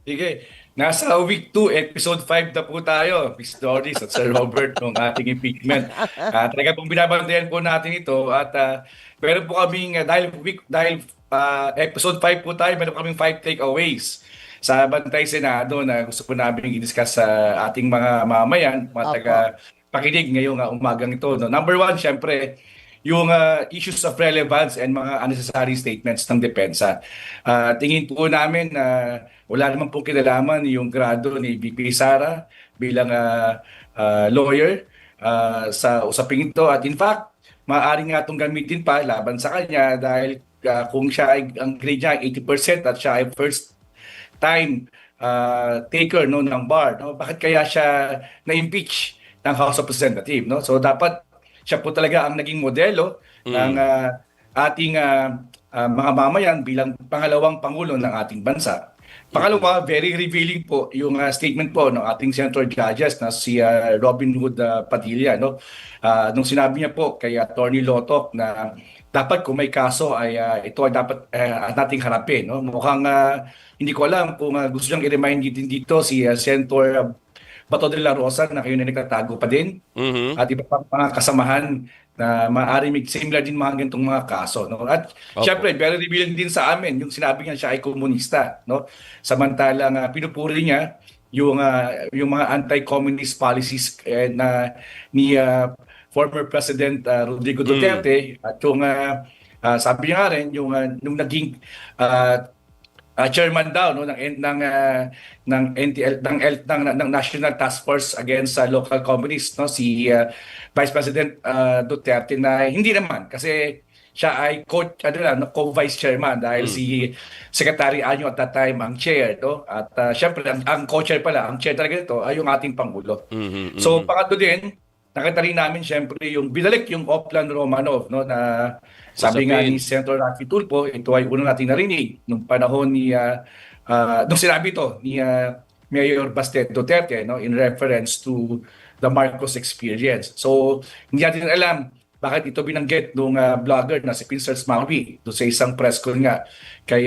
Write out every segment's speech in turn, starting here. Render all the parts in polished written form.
Sige. Nasa week 2, episode 5 na po tayo, Miss Doris at Sir Robert, ng ating impeachment. Talaga pong binabantayan po natin ito at meron po kaming, dahil episode 5 po tayo, meron po kaming 5 takeaways sa Bantay Senado na gusto po namin i-discuss sa ating mga mamayan, mga Opo. taga-pakinig ngayong umagang ito. No? Number one, syempre, yung issues of relevance and mga unnecessary statements ng depensa. Tingin po namin na wala naman pong kinalaman yung grado ni VP Sara bilang lawyer sa usaping ito. At in fact, maaaring nga itong gamitin pa laban sa kanya dahil kung siya ay, ang grade niya ay 80% at siya ay first time taker no ng bar, no, bakit kaya siya na-impeach ng House of Representatives, no? So dapat siya po talaga ang naging modelo ng Mm. ating mga mamayan bilang pangalawang pangulo ng ating bansa. Pangalawa, very revealing po yung statement po ng ating Senator Judges na si Robin Hood Padilla, no? Nung sinabi niya po kay Attorney Lotok na dapat kung may kaso ay ito ay dapat nating harapin, no? Mukhang hindi ko alam kung gusto niyang i-remind din dito si Senator Bato de la Rosa na kayo na nagtatago pa din Mhm. at iba pang mga kasamahan na maaari may similar din mga ganitong mga kaso, no? At Opo. syempre, very revealing din sa amin yung sinabi niya siya ay komunista, no? Samantalang pinupuri niya yung mga anti-communist policies ni former President Rodrigo Mm. Duterte at yung sabi niya nga rin nung naging uh, chairman daw no ng NTL ng National Task Force Against Local Communists, no, si Vice President Duterte na hindi naman kasi siya ay co-vice chairman dahil Mm. si Secretary Anyo at that time ang chair, no, at syempre ang co-chair pala, ang chair talaga nito ay yung ating pangulo. Mhm. So Mhm. pangatlo din, nakita rin namin syempre yung binalik yung Oplan Romanov, no, na sabi nga ni Usapin. Senator Raffy Tulfo, ito ay una nating narinig nung panahon nung sinabi ito ni Mayor Baste Duterte, no, in reference to the Marcos experience. So hindi natin alam bakit ito binanggit nung vlogger na si Pincers Maui doon sa isang press con nga kay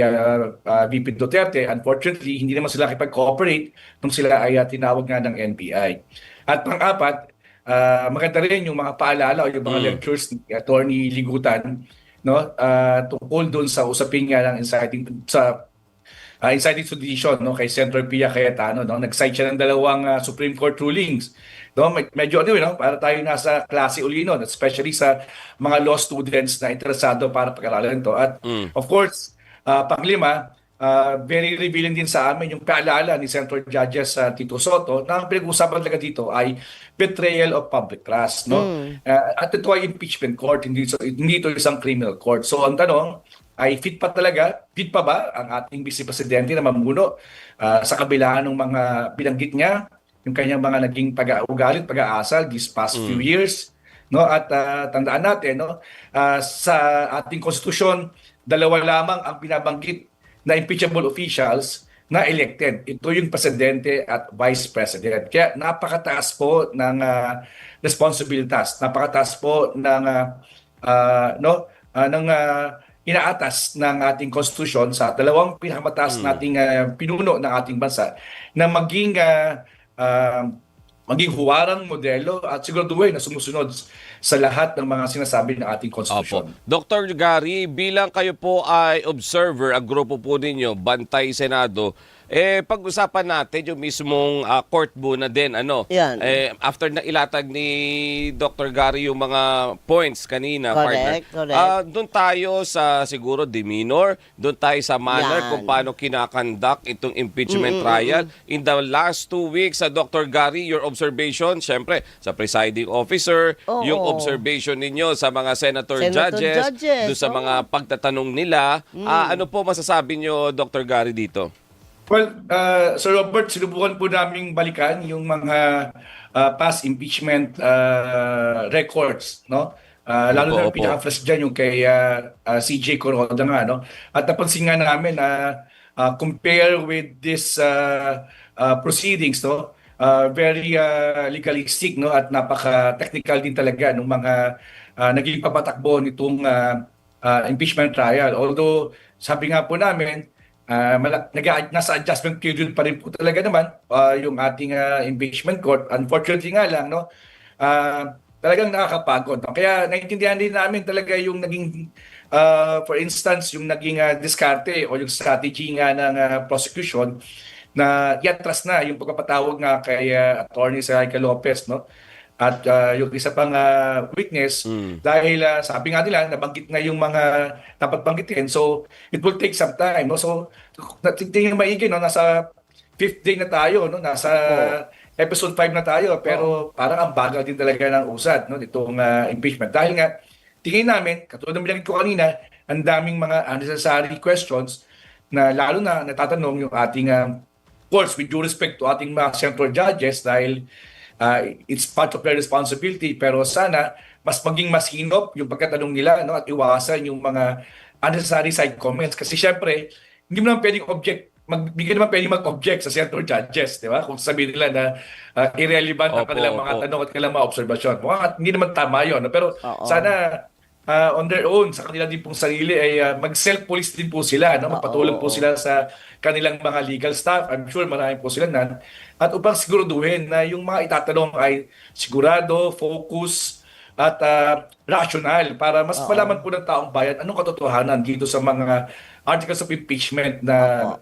VP Duterte. Unfortunately, hindi naman sila kipag-cooperate nung sila ay tinawag nga ng NBI. At pang-apat, maganda rin yung mga paalala o yung mga Mm. lectures ni Attorney Ligutan, no, tungkol doon sa usapin nga ng inciting sedition, no, kay Senator Pia Cayetano, no, nag-cite siya ng dalawang Supreme Court rulings, no, medyo ano, no, para tayo nasa klase uli no, especially sa mga law students na interesado para pag-aralan to. At Mm. of course, panglima, very revealing din sa amin yung paalala ni Senator Judges Tito Soto na ang pinag-uusapan talaga dito ay betrayal of public trust, no? Mm. At ito ay impeachment court, hindi ito isang criminal court. So ang tanong ay fit pa ba ang ating Vice Presidente na mamuno sa kabila ng mga binanggit niya, yung kanyang mga naging pag-uugali at pag-aasal these past few Mm. years, no? At tandaan natin, no, sa ating konstitusyon, dalawa lamang ang binabanggit na impeachable officials na elected. Ito yung presidente at vice president. Kaya napakataas po ng responsibilitas, napakataas po ng inaatas ng ating konstitusyon sa dalawang pinakamataas Mm. nating pinuno ng ating bansa na ah, maging huwarang modelo at siguraduhin na sumusunod sa lahat ng mga sinasabi ng ating Opo. konstitusyon. Dr. Gary, bilang kayo po ay observer, ang grupo po ninyo, Bantay Senado, pag-usapan natin yung mismong court muna din. Yan. After na ilatag ni Dr. Gary yung mga points kanina, partner. Correct, correct. Doon tayo sa siguro demeanor, doon tayo sa manner Yan. kung paano kinakandak itong impeachment trial. In the last 2 weeks, Dr. Gary, your observation, syempre, sa presiding officer, Oo. yung observation ninyo sa mga senator, Senator judges, judges, doon sa oo. mga pagtatanong nila. Ano po masasabi nyo, Dr. Gary, dito? Well, Sir Robert, sinubukan po naming balikan yung mga past impeachment records, no? Lalo na yung Opo. pinaka-fresh dyan yung kay CJ Coroda nga, no? At napansin nga namin na compare with this proceedings, no? Very legalistic, no? At napaka-technical din talaga ng mga naging papatakbo nitong impeachment trial. Although, sabi nga po namin, nasa adjustment period pa rin po talaga naman yung ating impeachment court. Unfortunately nga lang, no, talagang nakakapagod. No? Kaya naiintindihan din namin talaga yung naging, for instance, yung naging diskarte o yung strategy nga ng prosecution na iatras na yung pagpapatawag nga kay Attorney Saraica Lopez, no? At yung isa pang witness, dahil sabi nga nila, nabanggit na yung mga dapat banggitin. So, it will take some time. No? So, tingnan maigi, no? Nasa fifth day na tayo, no? Nasa episode 5 na tayo. Pero parang ang bagal din talaga ng usad, no? Itong impeachment. Dahil nga, tingin namin, katulad ng binanggit ko kanina, ang daming mga unnecessary questions na lalo na natatanong yung ating of course, with due respect to ating mga central judges dahil it's part of their responsibility, pero sana mas maging masinop yung pagkatanong nila, no, at iwasan yung mga unnecessary side comments kasi syempre hindi mo naman pwedeng pwedeng mag-object sa central judges, di ba? Kung sabihin nila na irrelevant ang kanilang mga tanong at kanilang mga obserbasyon. Hindi naman tama yun. No? Pero sana on their own, sa kanila din pong sarili ay mag-self-police din po sila. No? Magpatulong po sila sa kanilang mga legal staff. I'm sure marami po sila nan. At upang siguraduhin na yung mga itatanong ay sigurado, focus, at rational para mas malaman po ng taong bayan anong katotohanan dito sa mga articles of impeachment na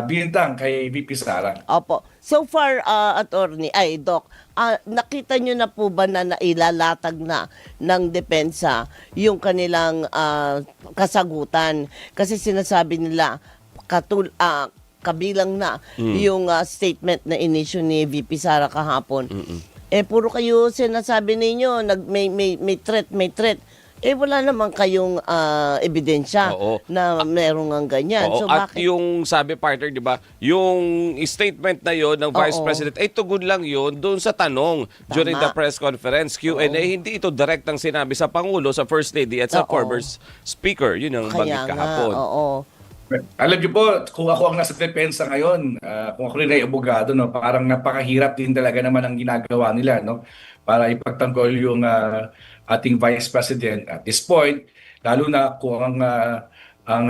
binintang kay VP Sara. Opo. So far, Doc, nakita nyo na po ba na nailalatag na ng depensa yung kanilang kasagutan? Kasi sinasabi nila, kabilang na yung statement na inisyu ni VP Sara kahapon. Puro kayo sinasabi ninyo, may threat. Wala naman kayong ebidensya na merong ang ganyan. So, At bakit? yung sabi, partner, di ba, yung statement na yon ng Vice President, ay tugon lang yon doon sa tanong during the press conference, Q&A. Hindi ito direktang sinabi sa Pangulo, sa First Lady at sa former Speaker. Yun ang banggit kahapon. Alam niyo po, kung ako ang nasa depensa ngayon, kung ako rin ay abogado, no, parang napakahirap din talaga naman ang ginagawa nila, no, para ipagtanggol yung ating Vice President at this point, lalo na kung ang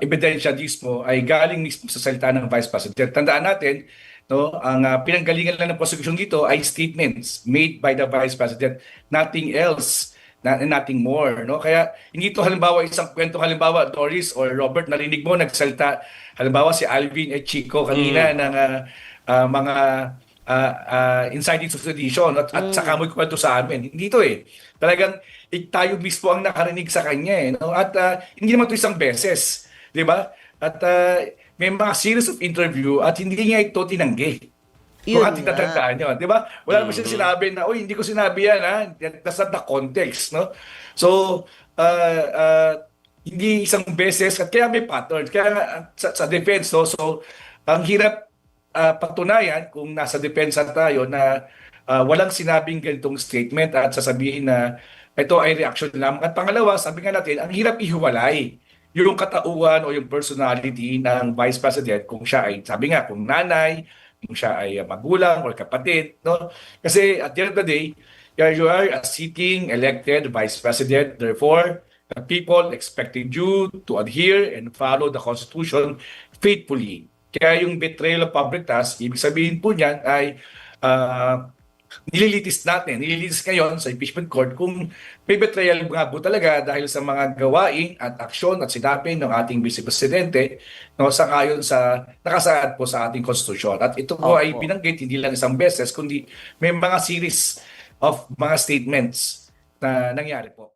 ebidensya mismo ay galing mismo sa salita ng Vice President. Tandaan natin, no, ang pinanggalingan lang ng prosecution dito ay statements made by the Vice President, nothing else. Nothing more, no? Kaya hindi ito halimbawa isang kwento, halimbawa Doris or Robert, narinig mo nagsalita halimbawa si Alvin at Chico kanina ng mga inciting sedition at saka mo kwento sa amin. Hindi ito talagang tayo mismo ang nakarinig sa kanya no? At hindi naman ito isang beses, di ba? At may mga series of interview at hindi niya ito tinanggi. Kung ating tatandaan yun, di ba? Wala naman siya sinabi na, uy, hindi ko sinabi yan, ha? That's not the context, no? So, hindi isang beses, at kaya may pattern. Kaya sa defense, no? So, ang hirap patunayan kung nasa depensa tayo na walang sinabing ganitong statement at sasabihin na ito ay reaction lang. At pangalawa, sabi nga natin, ang hirap ihiwalay yung katauhan o yung personality ng Vice President kung siya ay, sabi nga, kung nanay, kung siya ay magulang or kapatid, no? Kasi at the end of the day, you are a sitting elected Vice President. Therefore, the people expected you to adhere and follow the Constitution faithfully. Kaya yung betrayal of public trust, ibig sabihin po niyan ay nililitis ngayon sa impeachment court kung may betrayal nga po talaga dahil sa mga gawain at aksyon at sinabi ng ating Vice Presidente, no, sangayon sa nakasaad po sa ating konstitusyon. At ito po ay binanggit hindi lang isang beses kundi may mga series of mga statements na nangyari po.